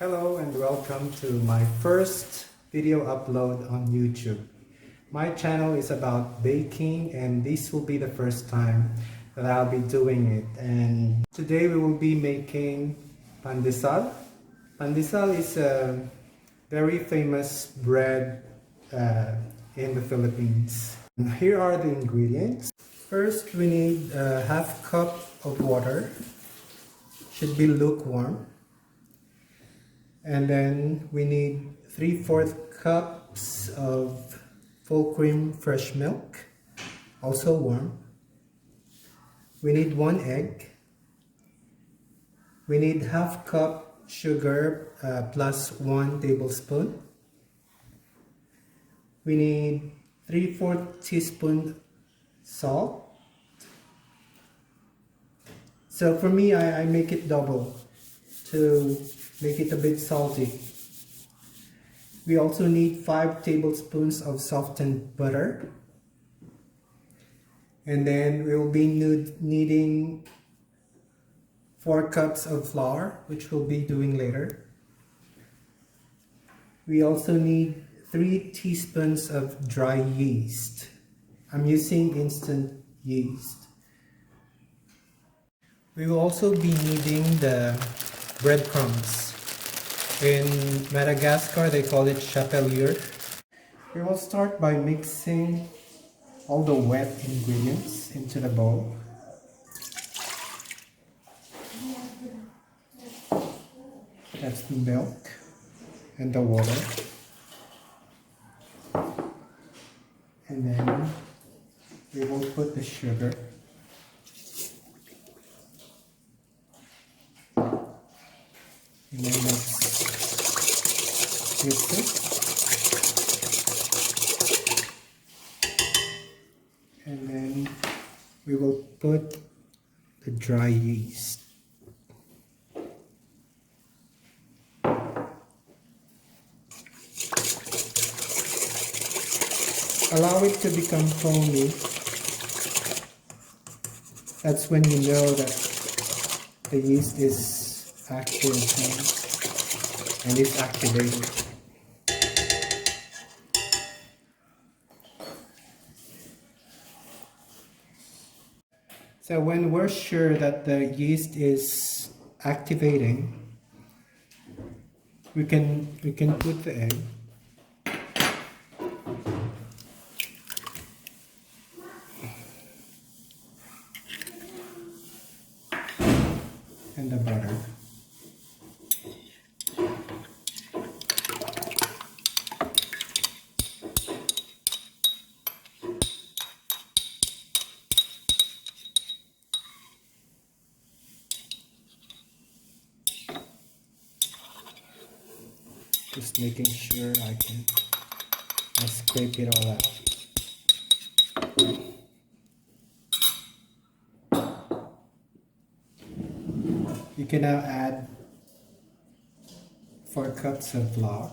Hello and welcome to my first video upload on YouTube. My channel is about baking and this will be the first time that I'll be doing it. And today we will be making Pandesal. Pandesal is a very famous bread in the Philippines. And here are the ingredients. First we need a half cup of water. Should be lukewarm. And then we need 3/4 cups of full cream fresh milk, also warm. We need 1 egg. We need half cup sugar plus 1 tablespoon. We need 3/4 teaspoon salt. So for me, I make it double to make it a bit salty. We also need 5 tablespoons of softened butter. And then we will be needing 4 cups of flour, which we'll be doing later. We also need 3 teaspoons of dry yeast. I'm using instant yeast. We will also be needing the breadcrumbs. In Madagascar, they call it chapelure. We will start by mixing all the wet ingredients into the bowl. That's the milk and the water. And then we will put the sugar. And then let's mix it. And then we will put the dry yeast. Allow it to become foamy. That's when you know that the yeast is active and it's activated. So when we're sure that the yeast is activating, we can put the egg. And the butter. Just making sure I scrape it all out. You can now add 4 cups of flour.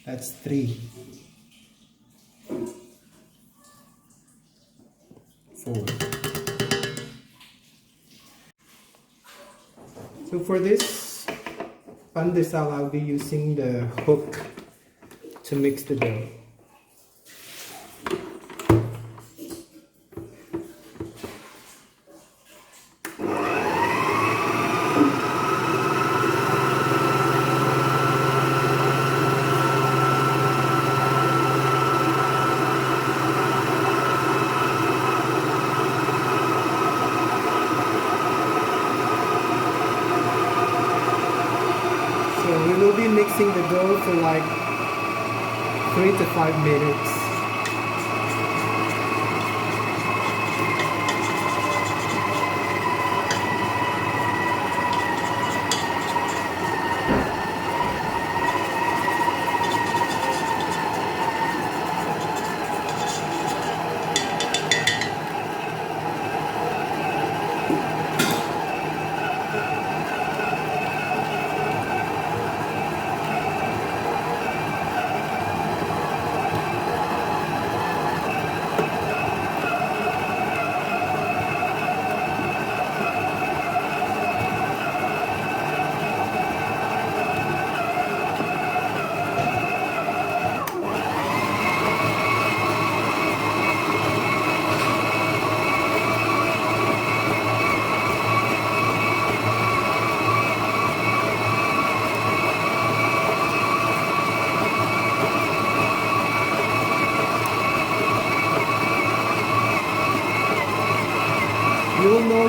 That's 3, 4. So for this pandesal, I'll be using the hook to mix the dough. We will be mixing the dough for like 3 to 5 minutes.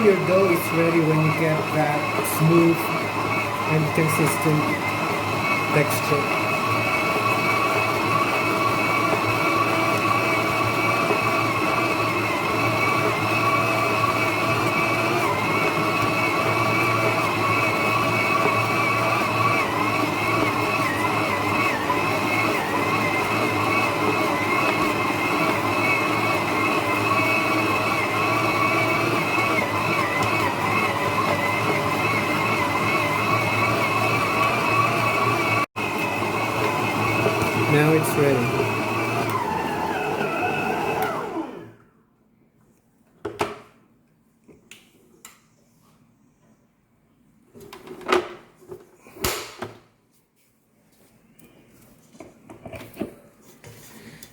your dough is ready when you get that smooth and consistent texture. Now it's ready.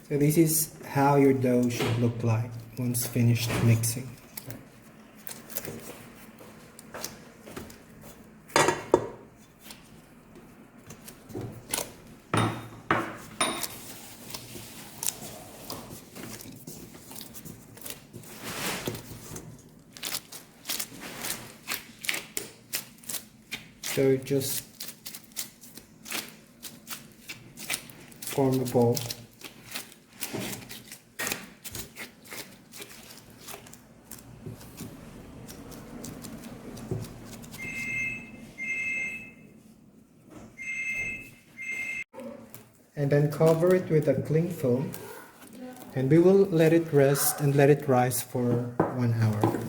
So this is how your dough should look like once finished mixing. So just form a ball. And then cover it with a cling film, and we will let it rest and let it rise for 1 hour.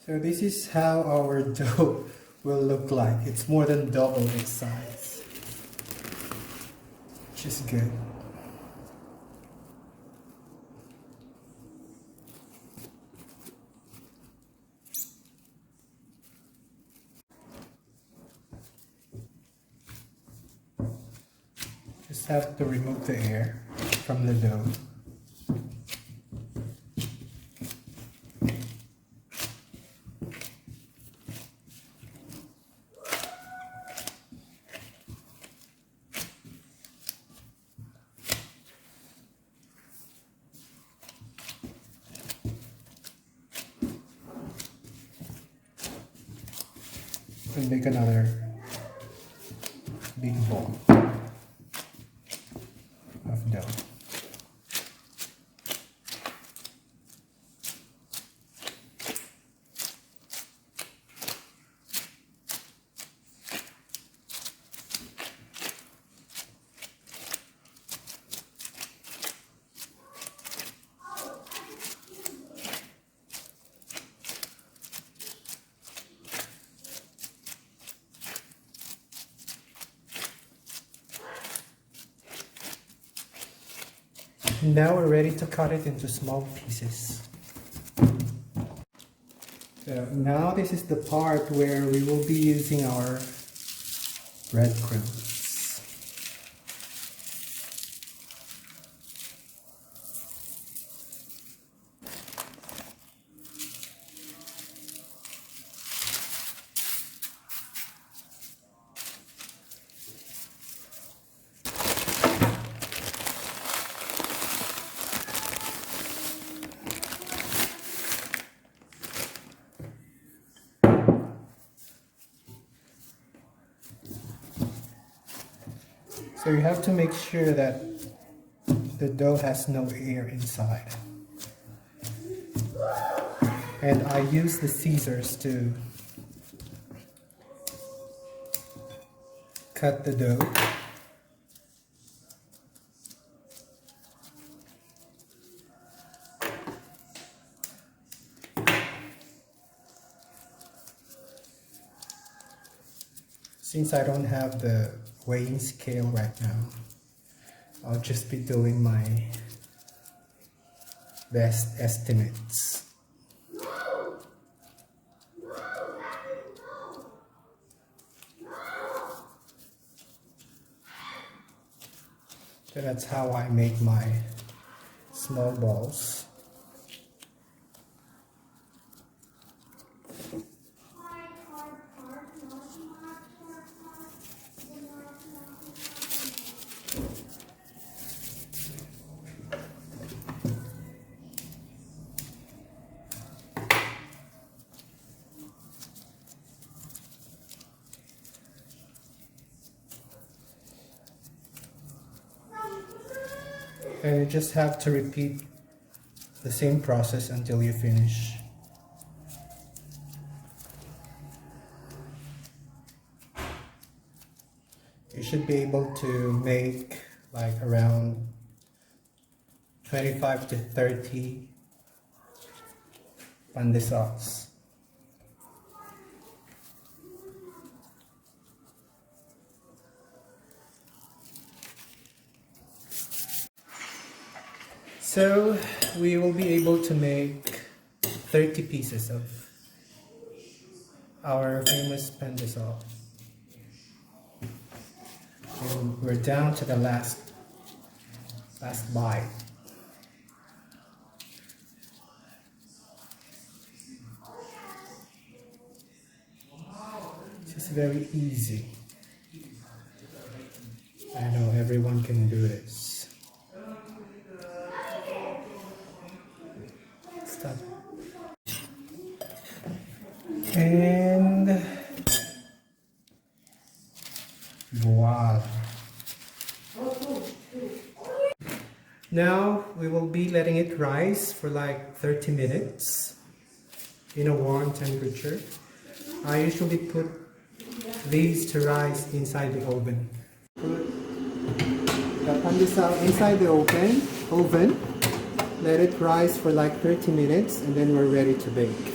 So this is how our dough will look like. It's more than double its size, which is good. Just have to remove the air from the dough. And make another big ball of dough. Now we're ready to cut it into small pieces. So now this is the part where we will be using our breadcrumbs. So you have to make sure that the dough has no air inside. And I use the scissors to cut the dough. Since I don't have the weighing scale right now, I'll just be doing my best estimates. So that's how I make my small balls. And you just have to repeat the same process until you finish. You should be able to make like around 25 to 30 pandesals. So we will be able to make 30 pieces of our famous Pandesal. And we're down to the last bite. It's very easy. I know everyone can do this. Stop. And voila. Now we will be letting it rise for like 30 minutes in a warm temperature. I usually put these to rise inside the oven. Put the pandesal inside the oven, let it rise for like 30 minutes, and then we're ready to bake.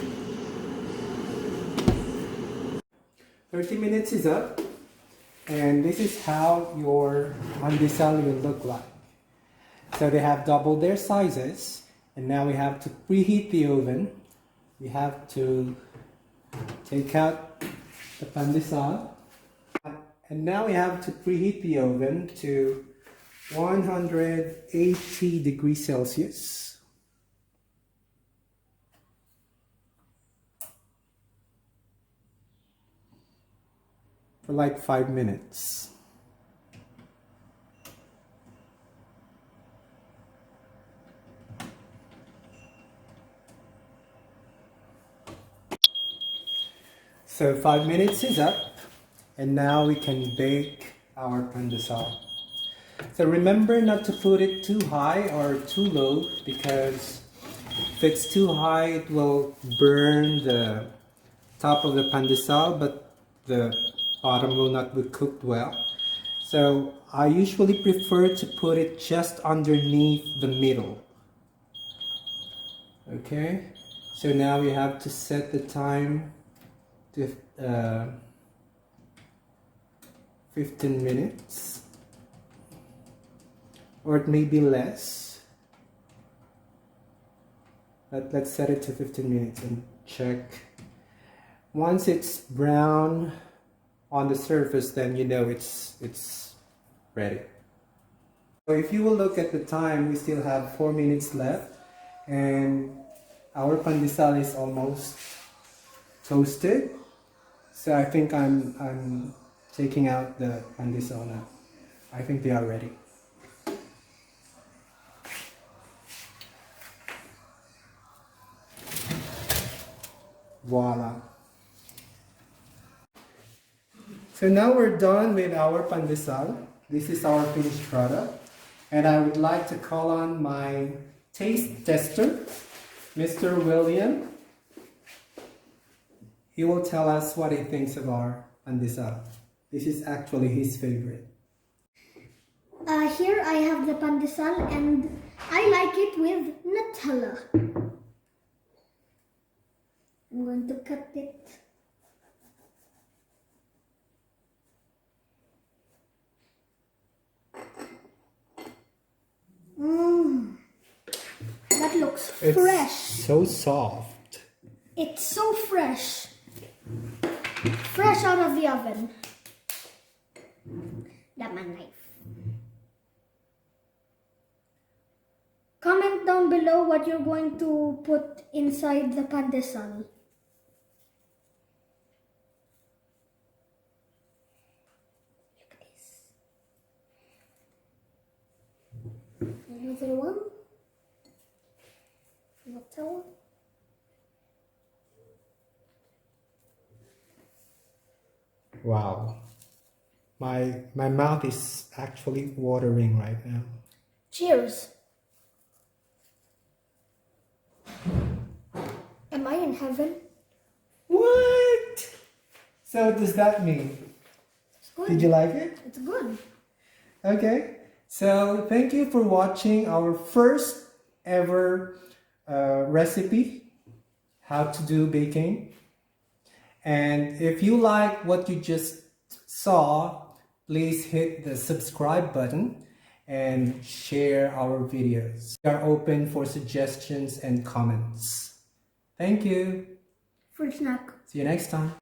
30 minutes is up, and this is how your pandesal will look like. So they have doubled their sizes, and now we have to preheat the oven. We have to take out the pandesal, and now we have to preheat the oven to 180 degrees Celsius. For like 5 minutes. So 5 minutes is up, and now we can bake our pandesal. So remember not to put it too high or too low, because if it's too high it will burn the top of the pandesal, but the bottom will not be cooked well. So I usually prefer to put it just underneath the middle. Okay, so now we have to set the time to 15 minutes, or it may be less, but let's set it to 15 minutes and check. Once it's brown on the surface, then you know it's ready. So if you will look at the time, we still have 4 minutes left, and our pandesal is almost toasted. So I think I'm taking out the pandesal now. I think they are ready. Voila. So now we're done with our pandesal. This is our finished product. And I would like to call on my taste tester, Mr. William. He will tell us what he thinks of our pandesal. This is actually his favorite. Here I have the pandesal, and I like it with Nutella. I'm going to cut it. That looks fresh. So soft. It's so fresh. Fresh out of the oven. Got my knife. Comment down below what you're going to put inside the pandesal. Look at this. Another one. Nutella. Wow. My mouth is actually watering right now. Cheers. heaven. What? So what does that mean? It's good. Did you like it? It's good. Okay. So thank you for watching our first ever recipe, how to do baking. And if you like what you just saw, please hit the subscribe button and share our videos. We are open for suggestions and comments. Thank you. Fruit snack. See you next time.